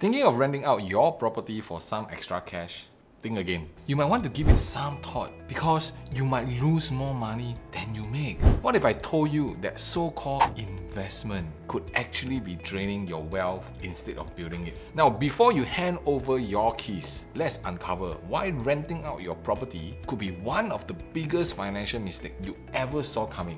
Thinking of renting out your property for some extra cash? Think again. You might want to give it some thought because you might lose more money than you make. What if I told you that so-called investment could actually be draining your wealth instead of building it? Now, before you hand over your keys, let's uncover why renting out your property could be one of the biggest financial mistakes you ever saw coming.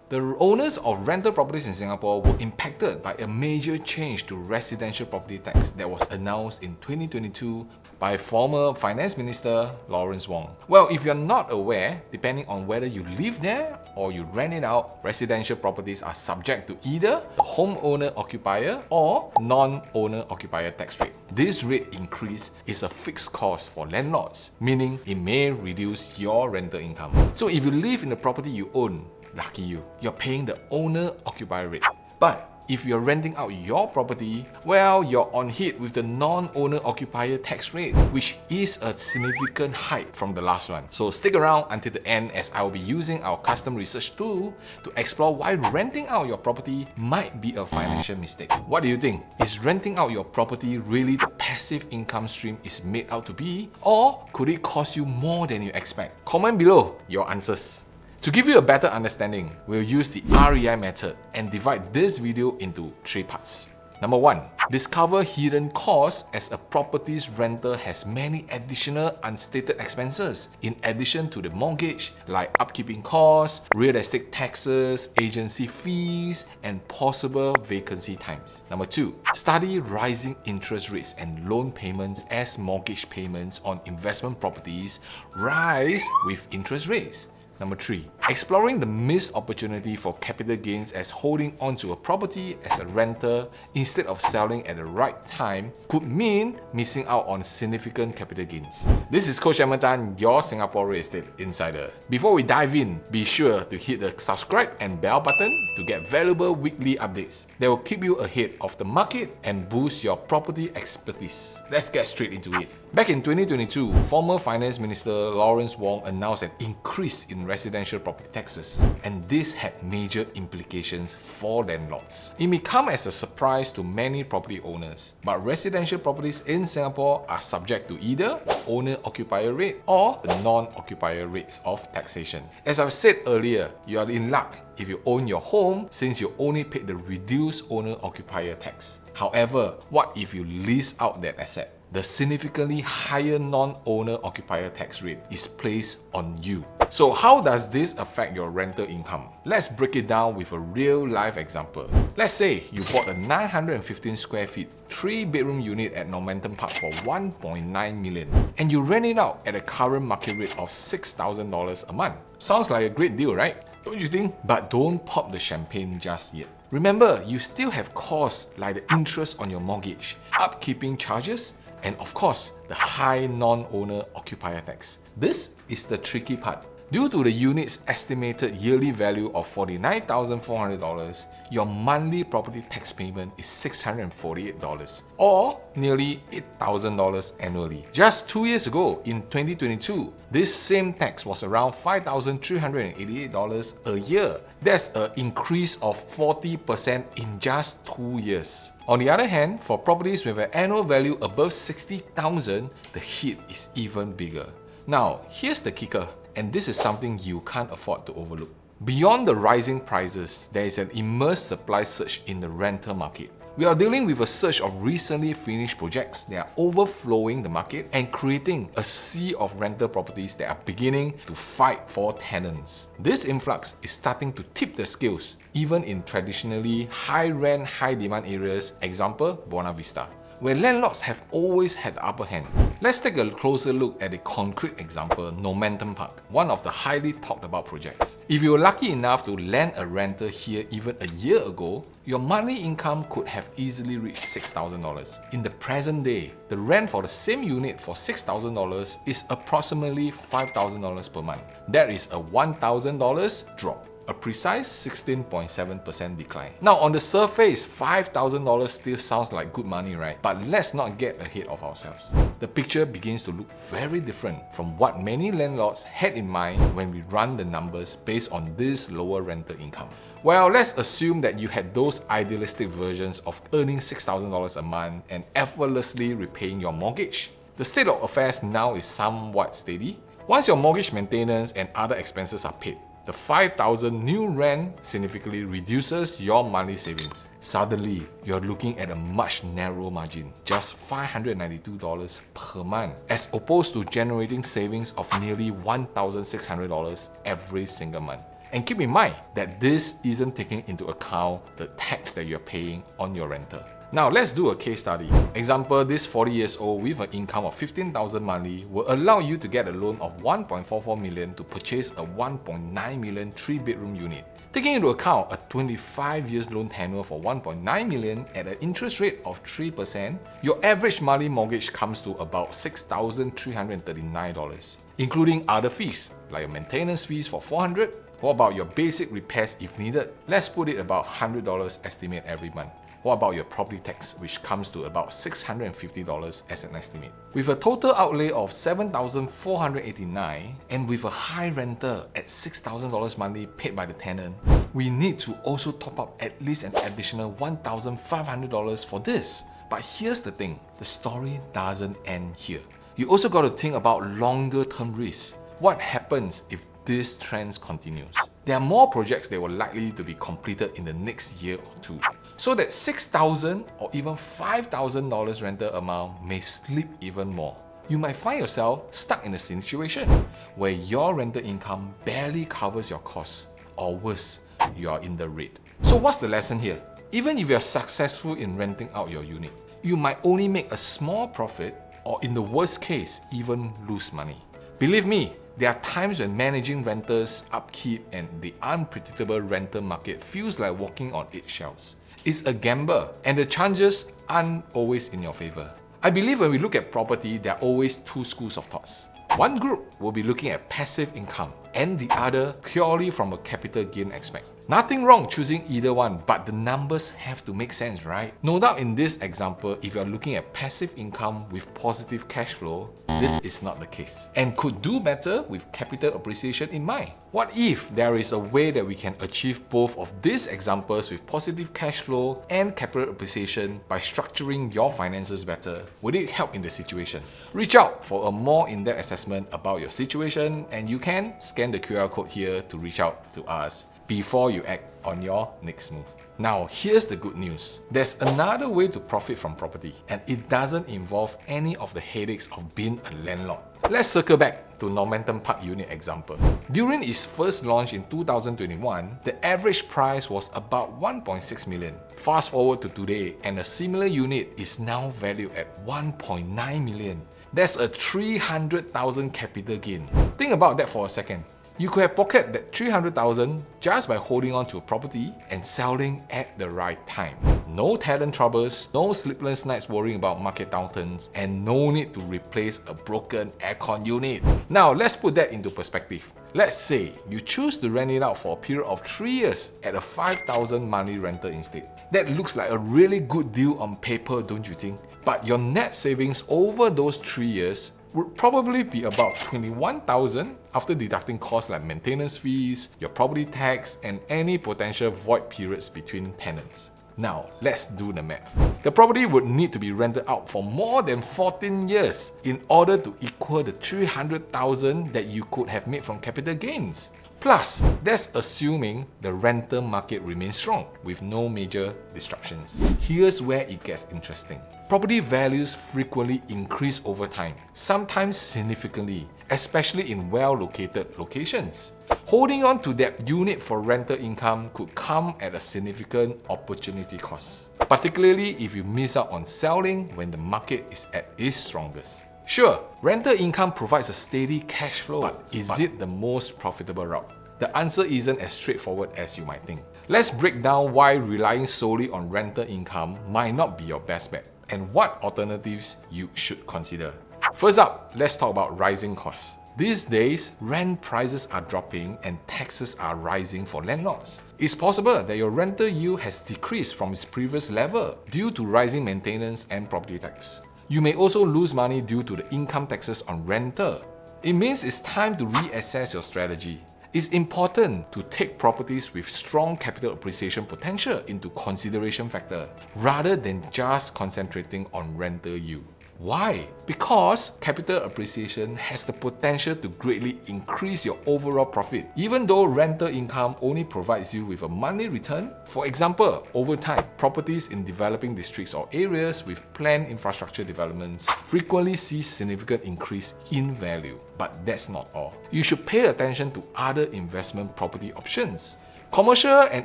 The owners of rental properties in Singapore were impacted by a major change to residential property tax that was announced in 2022 by former Finance Minister Lawrence Wong. Well, if you're not aware, depending on whether you live there or you rent it out, residential properties are subject to either homeowner-occupier or non-owner-occupier tax rate. This rate increase is a fixed cost for landlords, meaning it may reduce your rental income. So if you live in the property you own, lucky you, you're paying the owner-occupier rate. But if you're renting out your property, well, you're on hit with the non-owner-occupier tax rate, which is a significant hike from the last one. So stick around until the end as I will be using our custom research tool to explore why renting out your property might be a financial mistake. What do you think? Is renting out your property really the passive income stream it's made out to be? Or could it cost you more than you expect? Comment below your answers. To give you a better understanding, we'll use the REI method and divide this video into 3 parts. Number 1. Discover hidden costs as a property's renter has many additional unstated expenses in addition to the mortgage, like upkeeping costs, real estate taxes, agency fees, and possible vacancy times. Number 2. Study rising interest rates and loan payments as mortgage payments on investment properties rise with interest rates. Number 3. Exploring the missed opportunity for capital gains as holding onto a property as a renter instead of selling at the right time could mean missing out on significant capital gains. This is Coach Edmund Tan, your Singapore Real Estate Insider. Before we dive in, be sure to hit the subscribe and bell button to get valuable weekly updates that will keep you ahead of the market and boost your property expertise. Let's get straight into it. Back in 2022, former Finance Minister Lawrence Wong announced an increase in residential property taxes, and this had major implications for landlords. It may come as a surprise to many property owners, but residential properties in Singapore are subject to either the owner-occupier rate or the non-occupier rates of taxation. As I've said earlier, you are in luck if you own your home since you only paid the reduced owner-occupier tax. However, what if you lease out that asset? The significantly higher non-owner-occupier tax rate is placed on you. So how does this affect your rental income? Let's break it down with a real-life example. Let's say you bought a 915 square feet, 3-bedroom unit at Normanton Park for 1.9 million, and you rent it out at a current market rate of $6,000 a month. Sounds like a great deal, right? Don't you think? But don't pop the champagne just yet. Remember, you still have costs like the interest on your mortgage, upkeeping charges, and of course, the high non-owner occupier tax. This is the tricky part. Due to the unit's estimated yearly value of $49,400, your monthly property tax payment is $648, or nearly $8,000 annually. Just 2 years ago, in 2022, this same tax was around $5,388 a year. That's an increase of 40% in just 2 years. On the other hand, for properties with an annual value above $60,000, the hit is even bigger. Now, here's the kicker, and this is something you can't afford to overlook. Beyond the rising prices, there is an immense supply surge in the rental market. We are dealing with a surge of recently finished projects that are overflowing the market and creating a sea of rental properties that are beginning to fight for tenants. This influx is starting to tip the scales, even in traditionally high-rent, high-demand areas, example, Buona Vista, where landlords have always had the upper hand. Let's take a closer look at a concrete example, Normanton Park, one of the highly talked about projects. If you were lucky enough to land a rental here even a year ago, your monthly income could have easily reached $6,000. In the present day, the rent for the same unit for $6,000 is approximately $5,000 per month. That is a $1,000 drop. a precise 16.7% decline. Now on the surface, $5,000 still sounds like good money, right? But let's not get ahead of ourselves. The picture begins to look very different from what many landlords had in mind when we run the numbers based on this lower rental income. Well, let's assume that you had those idealistic versions of earning $6,000 a month and effortlessly repaying your mortgage. The state of affairs now is somewhat steady. Once your mortgage maintenance and other expenses are paid, the $5,000 new rent significantly reduces your monthly savings. Suddenly, you're looking at a much narrower margin, just $592 per month, as opposed to generating savings of nearly $1,600 every single month. And keep in mind that this isn't taking into account the tax that you're paying on your rental. Now let's do a case study. Example, this 40 years old with an income of $15,000 monthly will allow you to get a loan of $1.44 million to purchase a $1.9 million 3-bedroom unit. Taking into account a 25 years loan tenure for $1.9 million at an interest rate of 3%, your average monthly mortgage comes to about $6,339, including other fees like maintenance fees for $400. What about your basic repairs if needed? Let's put it about $100 estimate every month. What about your property tax, which comes to about $650 as an estimate? With a total outlay of $7,489 and with a high rental at $6,000 monthly paid by the tenant, we need to also top up at least an additional $1,500 for this. But here's the thing, the story doesn't end here. You also got to think about longer term risks. What happens if this trend continues? There are more projects that were likely to be completed in the next year or two. So that $6,000 or even $5,000 rental amount may slip even more. You might find yourself stuck in a situation where your rental income barely covers your costs, or worse, you are in the red. So what's the lesson here? Even if you're successful in renting out your unit, you might only make a small profit, or in the worst case, even lose money. Believe me, there are times when managing renters, upkeep, and the unpredictable rental market feels like walking on eggshells. It's a gamble, and the chances aren't always in your favor. I believe when we look at property, there are always two schools of thoughts. One group will be looking at passive income, and the other purely from a capital gain aspect. Nothing wrong choosing either one, but the numbers have to make sense, right? No doubt in this example, if you're looking at passive income with positive cash flow, this is not the case, and could do better with capital appreciation in mind. What if there is a way that we can achieve both of these examples with positive cash flow and capital appreciation by structuring your finances better? Would it help in the situation? Reach out for a more in-depth assessment about your situation, and you can scan the QR code here to reach out to us before you act on your next move. Now, here's the good news. There's another way to profit from property, and it doesn't involve any of the headaches of being a landlord. Let's circle back to Normanton Park unit example. During its first launch in 2021, the average price was about $1.6 million. Fast forward to today, and a similar unit is now valued at $1.9 million. That's a $300,000 capital gain. Think about that for a second. You could have pocketed that $300,000 just by holding on to a property and selling at the right time. No tenant troubles, no sleepless nights worrying about market downturns, and no need to replace a broken aircon unit. Now let's put that into perspective. Let's say you choose to rent it out for a period of 3 years at a $5,000 monthly rental instead. That looks like a really good deal on paper, don't you think? But your net savings over those 3 years would probably be about $21,000 after deducting costs like maintenance fees, your property tax, and any potential void periods between tenants. Now, let's do the math. The property would need to be rented out for more than 14 years in order to equal the $300,000 that you could have made from capital gains. Plus, that's assuming the rental market remains strong with no major disruptions. Here's where it gets interesting. Property values frequently increase over time, sometimes significantly, especially in well-located locations. Holding on to that unit for rental income could come at a significant opportunity cost, particularly if you miss out on selling when the market is at its strongest. Sure, rental income provides a steady cash flow, but is it the most profitable route? The answer isn't as straightforward as you might think. Let's break down why relying solely on rental income might not be your best bet, and what alternatives you should consider. First up, let's talk about rising costs. These days, rent prices are dropping and taxes are rising for landlords. It's possible that your rental yield has decreased from its previous level due to rising maintenance and property tax. You may also lose money due to the income taxes on rental. It means it's time to reassess your strategy. It's important to take properties with strong capital appreciation potential into consideration factor rather than just concentrating on rental yield. Why? Because capital appreciation has the potential to greatly increase your overall profit, even though rental income only provides you with a monthly return. For example, over time, properties in developing districts or areas with planned infrastructure developments frequently see significant increase in value. But that's not all. You should pay attention to other investment property options. Commercial and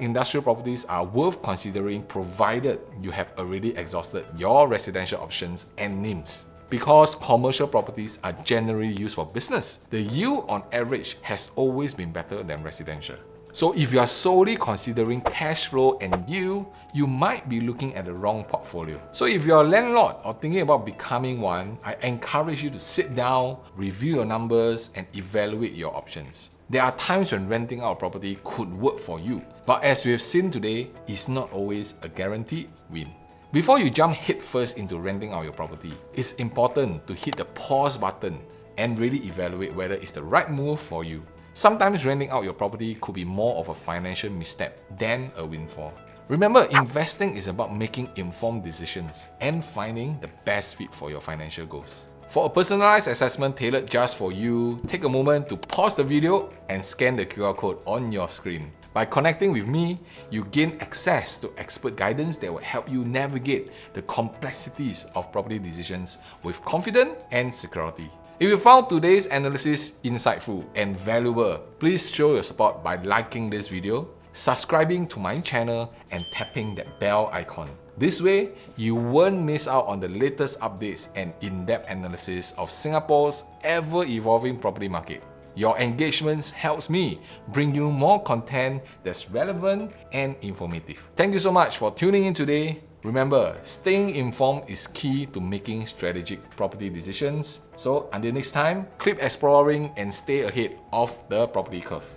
industrial properties are worth considering provided you have already exhausted your residential options and NIMs. Because commercial properties are generally used for business, the yield on average has always been better than residential. So if you are solely considering cash flow and yield, you might be looking at the wrong portfolio. So if you're a landlord or thinking about becoming one, I encourage you to sit down, review your numbers, and evaluate your options. There are times when renting out a property could work for you, but as we have seen today, it's not always a guaranteed win. Before you jump headfirst into renting out your property, it's important to hit the pause button and really evaluate whether it's the right move for you. Sometimes renting out your property could be more of a financial misstep than a windfall. Remember, investing is about making informed decisions and finding the best fit for your financial goals. For a personalized assessment tailored just for you, take a moment to pause the video and scan the QR code on your screen. By connecting with me, you gain access to expert guidance that will help you navigate the complexities of property decisions with confidence and security. If you found today's analysis insightful and valuable, please show your support by liking this video, subscribing to my channel, and tapping that bell icon. This way, you won't miss out on the latest updates and in-depth analysis of Singapore's ever-evolving property market. Your engagements helps me bring you more content that's relevant and informative. Thank you so much for tuning in today. Remember, staying informed is key to making strategic property decisions. So until next time, keep exploring and stay ahead of the property curve.